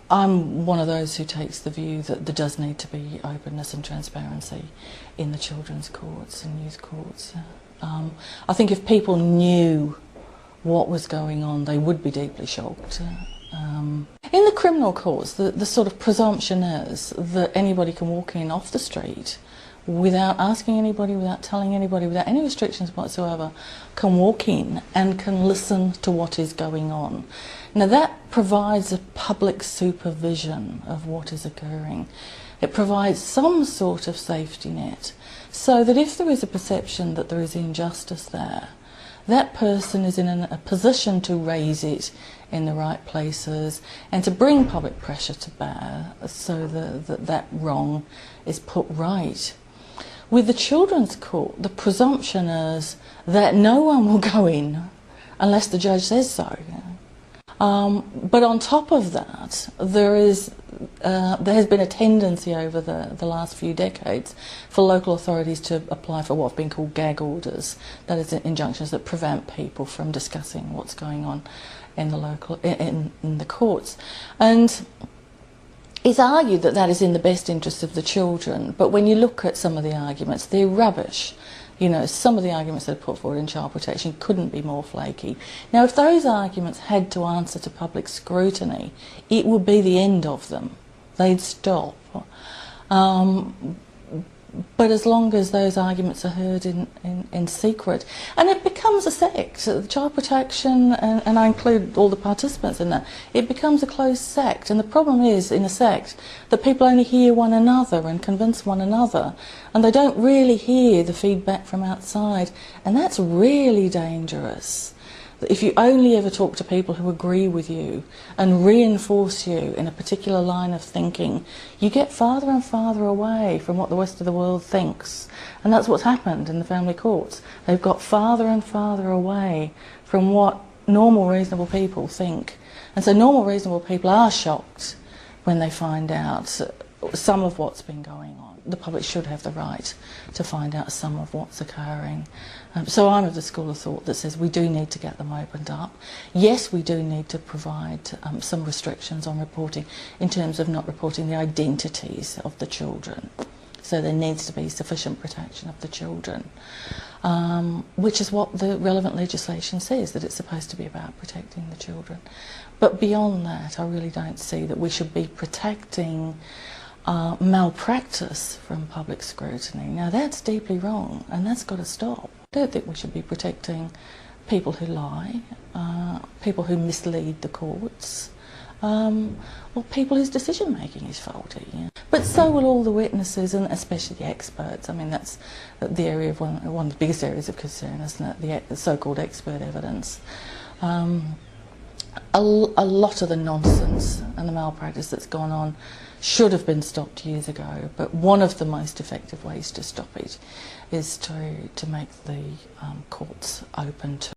I'm one of those who takes the view that there does need to be openness and transparency in the children's courts and youth courts. I think if people knew what was going on, they would be deeply shocked. In the criminal courts, the sort of presumption is that anybody can walk in off the street without asking anybody, without telling anybody, without any restrictions whatsoever, can walk in and can listen to what is going on. Now that provides a public supervision of what is occurring. It provides some sort of safety net, so that if there is a perception that there is injustice there, that person is in a position to raise it in the right places and to bring public pressure to bear so that wrong is put right. With the children's court, the presumption is that no one will go in unless the judge says so. But on top of that, there has been a tendency over the last few decades for local authorities to apply for what have been called gag orders, that is, injunctions that prevent people from discussing what's going on in the courts. And it's argued that that is in the best interest of the children, but when you look at some of the arguments, they're rubbish. You know, some of the arguments that are put forward in child protection couldn't be more flaky. Now, if those arguments had to answer to public scrutiny, it would be the end of them. They'd stop. But as long as those arguments are heard in secret, and it becomes a sect, child protection, and I include all the participants in that, it becomes a closed sect. And the problem is, in a sect, that people only hear one another and convince one another, and they don't really hear the feedback from outside, and that's really dangerous. If you only ever talk to people who agree with you and reinforce you in a particular line of thinking, you get farther and farther away from what the rest of the world thinks. And that's what's happened in the family courts. They've got farther and farther away from what normal, reasonable people think. And so normal, reasonable people are shocked when they find out some of what's been going on. The public should have the right to find out some of what's occurring. So I'm of the school of thought that says we do need to get them opened up. Yes, we do need to provide some restrictions on reporting in terms of not reporting the identities of the children. So there needs to be sufficient protection of the children, which is what the relevant legislation says, that it's supposed to be about protecting the children. But beyond that, I really don't see that we should be protecting malpractice from public scrutiny. Now that's deeply wrong, and that's got to stop. I don't think we should be protecting people who lie, people who mislead the courts, or people whose decision making is faulty. Yeah. But so will all the witnesses, and especially the experts. I mean, that's the area of one of the biggest areas of concern, isn't it? The so-called expert evidence. A lot of the nonsense and the malpractice that's gone on should have been stopped years ago, but one of the most effective ways to stop it is to make the courts open to